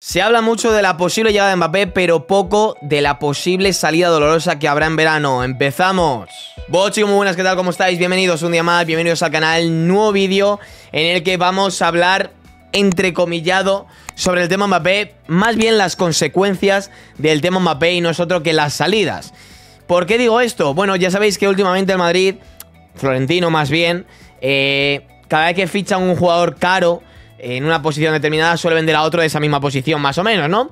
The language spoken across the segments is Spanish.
Se habla mucho de la posible llegada de Mbappé, pero poco de la posible salida dolorosa que habrá en verano. ¡Empezamos! Bueno, chicos, muy buenas, ¿qué tal? ¿Cómo estáis? Bienvenidos un día más, bienvenidos al canal. Nuevo vídeo en el que vamos a hablar, entrecomillado, sobre el tema Mbappé. Más bien las consecuencias del tema Mbappé y no es otro que las salidas. ¿Por qué digo esto? Bueno, ya sabéis que últimamente el Madrid, Florentino más bien, cada vez que ficha un jugador caro en una posición determinada suele vender a otro de esa misma posición, más o menos, ¿no?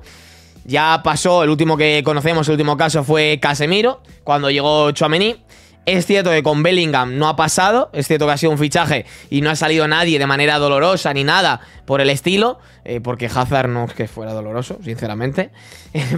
Ya pasó, el último que conocemos, el último caso fue Casemiro, cuando llegó Tchouaméni. Es cierto que con Bellingham no ha pasado, es cierto que ha sido un fichaje y no ha salido nadie de manera dolorosa ni nada por el estilo, porque Hazard no es que fuera doloroso, sinceramente.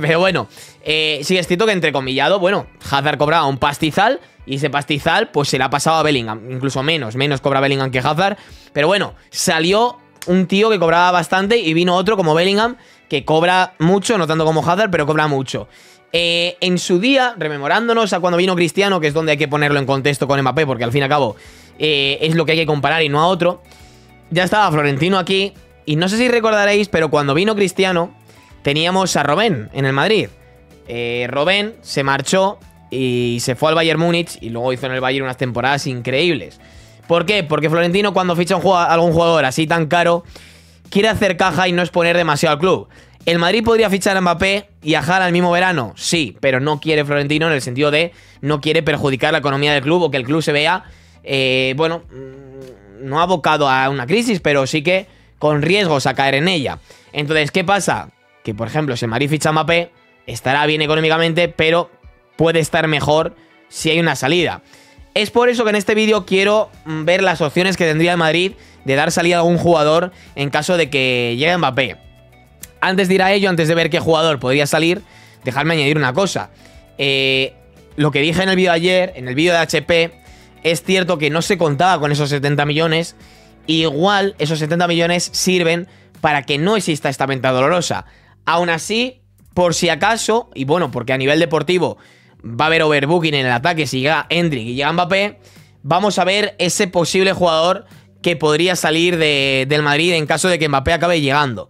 Pero bueno, sí es cierto que entrecomillado, bueno, Hazard cobraba un pastizal y ese pastizal pues se le ha pasado a Bellingham, incluso menos cobra Bellingham que Hazard. Pero bueno, salió un tío que cobraba bastante y vino otro como Bellingham que cobra mucho, no tanto como Hazard, pero cobra mucho. En su día, rememorándonos a cuando vino Cristiano, que es donde hay que ponerlo en contexto con Mbappé, porque al fin y al cabo es lo que hay que comparar y no a otro, ya estaba Florentino aquí, y no sé si recordaréis, pero cuando vino Cristiano teníamos a Robben en el Madrid. Robben se marchó y se fue al Bayern Múnich y luego hizo en el Bayern unas temporadas increíbles. ¿Por qué? Porque Florentino, cuando ficha algún jugador así tan caro, quiere hacer caja y no exponer demasiado al club. ¿El Madrid podría fichar a Mbappé y a Haaland al mismo verano? Sí, pero no quiere Florentino en el sentido de no quiere perjudicar la economía del club o que el club se vea, bueno, no abocado a una crisis, pero sí que con riesgos a caer en ella. Entonces, ¿qué pasa? Que, por ejemplo, si el Madrid ficha a Mbappé, estará bien económicamente, pero puede estar mejor si hay una salida. Es por eso que en este vídeo quiero ver las opciones que tendría el Madrid de dar salida a algún jugador en caso de que llegue Mbappé. Antes de ir a ello, antes de ver qué jugador podría salir, dejadme añadir una cosa. Lo que dije en el vídeo de ayer, en el vídeo de HP, es cierto que no se contaba con esos 70 millones. Igual esos 70 millones sirven para que no exista esta venta dolorosa. Aún así, por si acaso, y bueno, porque a nivel deportivo va a haber overbooking en el ataque si llega Endrick y llega Mbappé, vamos a ver ese posible jugador que podría salir del Madrid en caso de que Mbappé acabe llegando.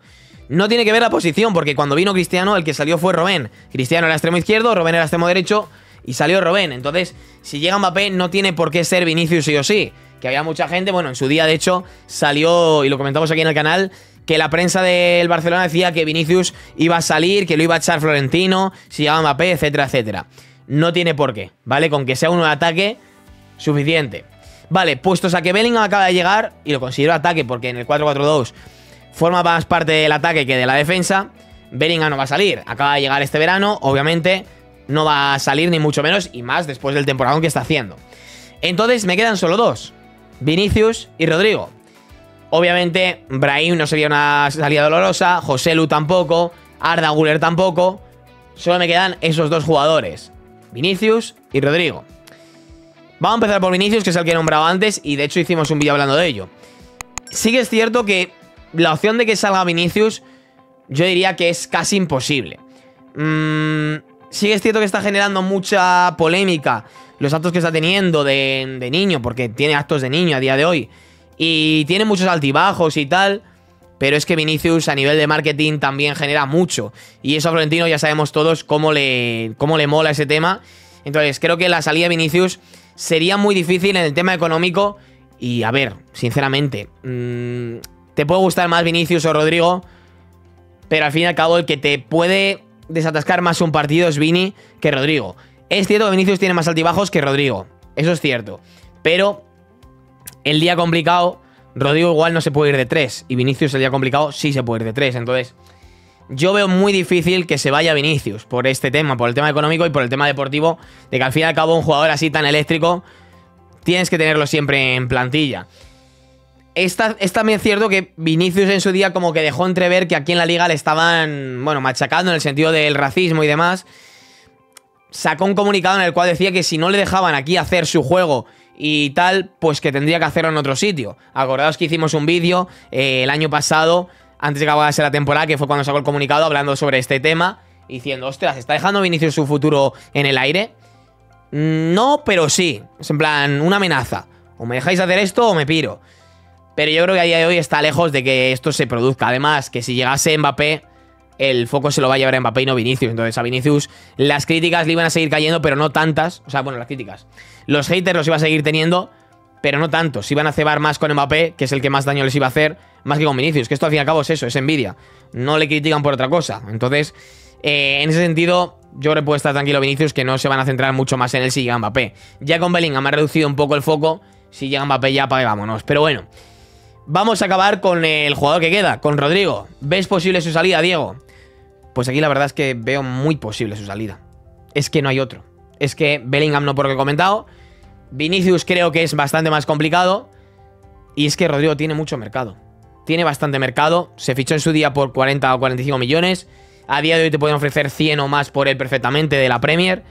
No tiene que ver la posición, porque cuando vino Cristiano, el que salió fue Robben. Cristiano era extremo izquierdo, Robben era extremo derecho y salió Robben. Entonces, si llega Mbappé, no tiene por qué ser Vinicius sí o sí. Que había mucha gente, bueno, en su día, de hecho, salió, y lo comentamos aquí en el canal, que la prensa del Barcelona decía que Vinicius iba a salir, que lo iba a echar Florentino, si llegaba Mbappé, etcétera, etcétera. No tiene por qué, ¿vale? Con que sea uno de ataque, suficiente. Vale, puestos a que Bellingham acaba de llegar, y lo considero ataque porque en el 4-4-2 forma más parte del ataque que de la defensa, Bellingham no va a salir. Acaba de llegar este verano, obviamente no va a salir ni mucho menos, y más después del temporadón que está haciendo. Entonces me quedan solo dos, Vinicius y Rodrigo. Obviamente Brahim no sería una salida dolorosa, Joselu tampoco, Arda Güler tampoco. Solo me quedan esos dos jugadores, Vinicius y Rodrigo. Vamos a empezar por Vinicius, que es el que he nombrado antes, y de hecho hicimos un vídeo hablando de ello. Sí que es cierto que la opción de que salga Vinicius, yo diría que es casi imposible. Sí que es cierto que está generando mucha polémica los actos que está teniendo de niño, porque tiene actos de niño a día de hoy, y tiene muchos altibajos y tal. Pero es que Vinicius a nivel de marketing también genera mucho. Y eso a Florentino ya sabemos todos cómo le mola ese tema. Entonces creo que la salida de Vinicius sería muy difícil en el tema económico. Y a ver, sinceramente, te puede gustar más Vinicius o Rodrigo, pero al fin y al cabo el que te puede desatascar más un partido es Vini que Rodrigo. Es cierto que Vinicius tiene más altibajos que Rodrigo, eso es cierto. Pero el día complicado, Rodrigo igual no se puede ir de 3. Y Vinicius el día complicado sí se puede ir de 3. Entonces, yo veo muy difícil que se vaya Vinicius por este tema, por el tema económico y por el tema deportivo, de que al fin y al cabo un jugador así tan eléctrico tienes que tenerlo siempre en plantilla. Es también cierto que Vinicius en su día como que dejó entrever que aquí en la liga le estaban, bueno, machacando en el sentido del racismo y demás. Sacó un comunicado en el cual decía que si no le dejaban aquí hacer su juego y tal, pues que tendría que hacerlo en otro sitio. Acordaos que hicimos un vídeo el año pasado, antes de que acabase la temporada, que fue cuando sacó el comunicado hablando sobre este tema, diciendo, ostras, ¿está dejando Vinicius su futuro en el aire? No, pero sí. Es en plan, una amenaza. O me dejáis hacer esto o me piro. Pero yo creo que a día de hoy está lejos de que esto se produzca. Además, que si llegase Mbappé, el foco se lo va a llevar a Mbappé y no Vinicius. Entonces a Vinicius las críticas le iban a seguir cayendo, pero no tantas. O sea, bueno, las críticas. Los haters los iba a seguir teniendo, pero no tanto. Se iban a cebar más con Mbappé, que es el que más daño les iba a hacer, más que con Vinicius. Que esto al fin y al cabo es eso, es envidia. No le critican por otra cosa. Entonces, en ese sentido, yo creo que puede estar tranquilo Vinicius, que no se van a centrar mucho más en él si llega Mbappé. Ya con Bellingham ha reducido un poco el foco. Si llega Mbappé ya, apague, vámonos. Pero bueno, vamos a acabar con el jugador que queda, con Rodrigo. ¿Ves posible su salida, Diego? Pues aquí la verdad es que veo muy posible su salida. Es que no hay otro. Es que Bellingham no por lo que he comentado. Vinicius creo que es bastante más complicado. Y es que Rodrigo tiene mucho mercado. Tiene bastante mercado. Se fichó en su día por 40 o 45 millones. A día de hoy te pueden ofrecer 100 o más por él perfectamente de la Premier.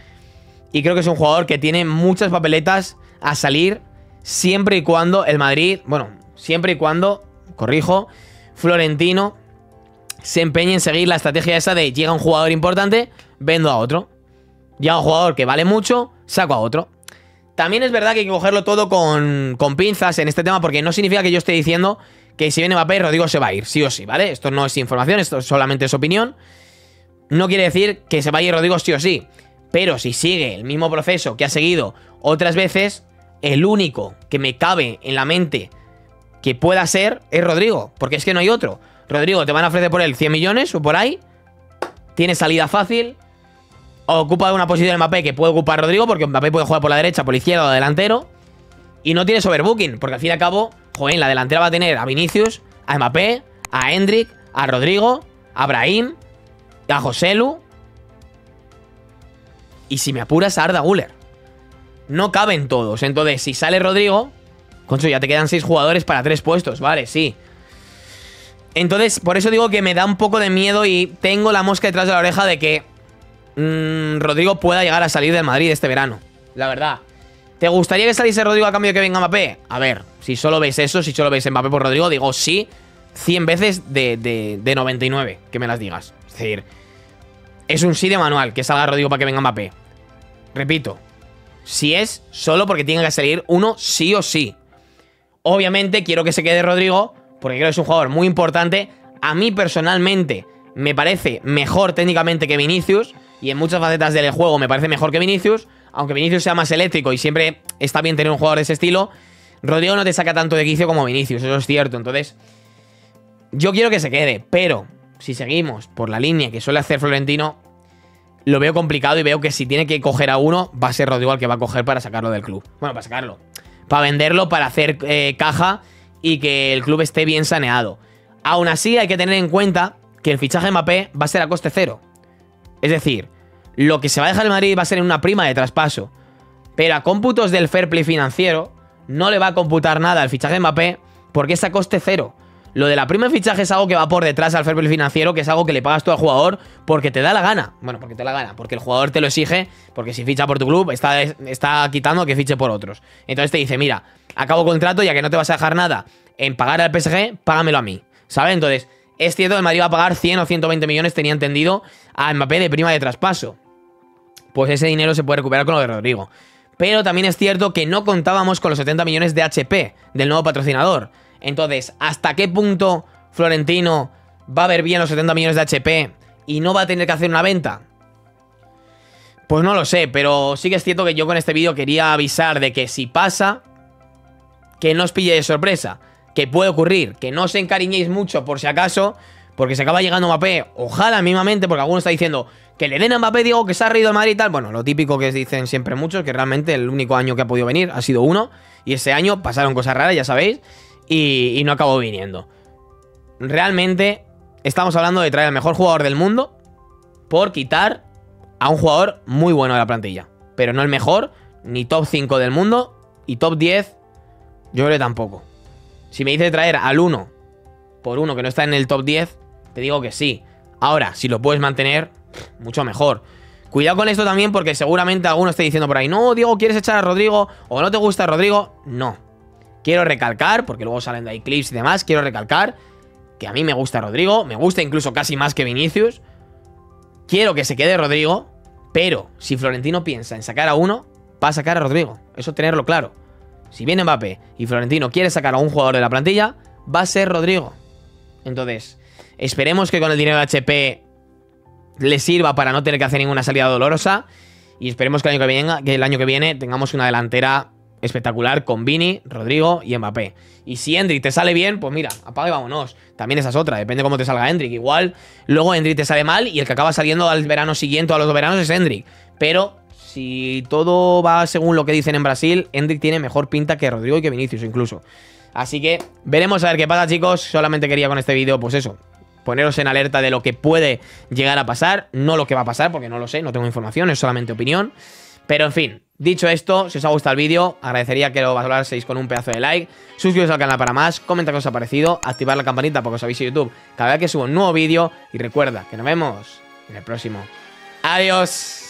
Y creo que es un jugador que tiene muchas papeletas a salir siempre y cuando el Madrid... Bueno, siempre y cuando, corrijo, Florentino se empeñe en seguir la estrategia esa de llega un jugador importante, vendo a otro. Llega un jugador que vale mucho, saco a otro. También es verdad que hay que cogerlo todo con pinzas en este tema, porque no significa que yo esté diciendo que si viene Mbappé, Rodrigo se va a ir, sí o sí, ¿vale? Esto no es información, esto solamente es opinión. No quiere decir que se vaya a ir Rodrigo sí o sí, pero si sigue el mismo proceso que ha seguido otras veces, el único que me cabe en la mente que pueda ser es Rodrigo, porque es que no hay otro. Rodrigo, te van a ofrecer por él 100 millones o por ahí, tiene salida fácil, ocupa una posición de Mbappé que puede ocupar Rodrigo, porque Mbappé puede jugar por la derecha, por la izquierda o delantero, y no tienes overbooking, porque al fin y al cabo, joder, en la delantera va a tener a Vinicius, a Mbappé, a Endrick, a Rodrigo, a Brahim, a Joselu, y si me apuras a Arda Güler. No caben todos, entonces si sale Rodrigo, concho, ya te quedan 6 jugadores para 3 puestos, vale, sí. Entonces, por eso digo que me da un poco de miedo y tengo la mosca detrás de la oreja de que Rodrigo pueda llegar a salir del Madrid este verano. La verdad. ¿Te gustaría que saliese Rodrigo a cambio de que venga Mbappé? A ver, si solo veis eso, si solo veis Mbappé por Rodrigo, digo sí, 100 veces de 99, que me las digas. Es decir, es un sí de manual que salga Rodrigo para que venga Mbappé. Repito, si es solo porque tiene que salir uno sí o sí. Obviamente quiero que se quede Rodrigo, porque creo que es un jugador muy importante. A mí personalmente me parece mejor técnicamente que Vinicius, y en muchas facetas del juego me parece mejor que Vinicius. Aunque Vinicius sea más eléctrico y siempre está bien tener un jugador de ese estilo, Rodrigo no te saca tanto de quicio como Vinicius, eso es cierto. Entonces, yo quiero que se quede, pero si seguimos por la línea que suele hacer Florentino, lo veo complicado y veo que si tiene que coger a uno, va a ser Rodrigo el que va a coger para sacarlo del club. Bueno, para sacarlo, para venderlo, para hacer caja y que el club esté bien saneado. Aún así, hay que tener en cuenta que el fichaje de Mbappé va a ser a coste cero. Es decir, lo que se va a dejar el Madrid va a ser en una prima de traspaso. Pero a cómputos del fair play financiero no le va a computar nada el fichaje de Mbappé porque es a coste cero. Lo de la prima de fichaje es algo que va por detrás al fair play financiero, que es algo que le pagas tú al jugador porque te da la gana. Bueno, porque te da la gana, porque el jugador te lo exige, porque si ficha por tu club está quitando que fiche por otros. Entonces te dice, mira, acabo contrato, ya que no te vas a dejar nada en pagar al PSG, págamelo a mí, ¿sabes? Entonces, es cierto que el Madrid va a pagar 100 o 120 millones, tenía entendido, a Mbappé de prima de traspaso. Pues ese dinero se puede recuperar con lo de Rodrigo. Pero también es cierto que no contábamos con los 70 millones de HP, del nuevo patrocinador. Entonces, ¿hasta qué punto Florentino va a ver bien los 70 millones de HP y no va a tener que hacer una venta? Pues no lo sé, pero sí que es cierto que yo con este vídeo quería avisar de que si pasa, que no os pille de sorpresa, que puede ocurrir, que no os encariñéis mucho por si acaso, porque se acaba llegando Mbappé, ojalá mismamente, porque alguno está diciendo que le den a Mbappé, digo que se ha reído el Madrid y tal. Bueno, lo típico que dicen siempre muchos, que realmente el único año que ha podido venir ha sido uno, y ese año pasaron cosas raras, ya sabéis, y no acabó viniendo. Realmente estamos hablando de traer al mejor jugador del mundo por quitar a un jugador muy bueno de la plantilla, pero no el mejor, ni top 5 del mundo, y top 10 yo creo que tampoco. Si me dice traer al 1 por uno que no está en el top 10, te digo que sí. Ahora, si lo puedes mantener, mucho mejor. Cuidado con esto también, porque seguramente alguno esté diciendo por ahí, no, Diego, ¿quieres echar a Rodrigo? ¿O no te gusta Rodrigo? No. Quiero recalcar, porque luego salen de ahí clips y demás, quiero recalcar que a mí me gusta Rodrigo, me gusta incluso casi más que Vinicius. Quiero que se quede Rodrigo, pero si Florentino piensa en sacar a uno, va a sacar a Rodrigo. Eso tenerlo claro. Si viene Mbappé y Florentino quiere sacar a un jugador de la plantilla, va a ser Rodrigo. Entonces, esperemos que con el dinero de HP le sirva para no tener que hacer ninguna salida dolorosa. Y esperemos que el año que viene tengamos una delantera espectacular con Vini, Rodrigo y Mbappé. Y si Endrick te sale bien, pues mira, apaga y vámonos. También esa es otra, depende cómo te salga Endrick. Igual, luego Endrick te sale mal y el que acaba saliendo al verano siguiente o a los 2 veranos es Endrick. Pero si todo va según lo que dicen en Brasil, Endrick tiene mejor pinta que Rodrigo y que Vinicius incluso. Así que veremos a ver qué pasa, chicos. Solamente quería con este vídeo, pues eso, poneros en alerta de lo que puede llegar a pasar. No lo que va a pasar, porque no lo sé, no tengo información, es solamente opinión. Pero en fin, dicho esto, si os ha gustado el vídeo, agradecería que lo valoraseis con un pedazo de like. Suscribiros al canal para más, comenta qué os ha parecido, activar la campanita porque os avise YouTube cada vez que subo un nuevo vídeo. Y recuerda que nos vemos en el próximo. ¡Adiós!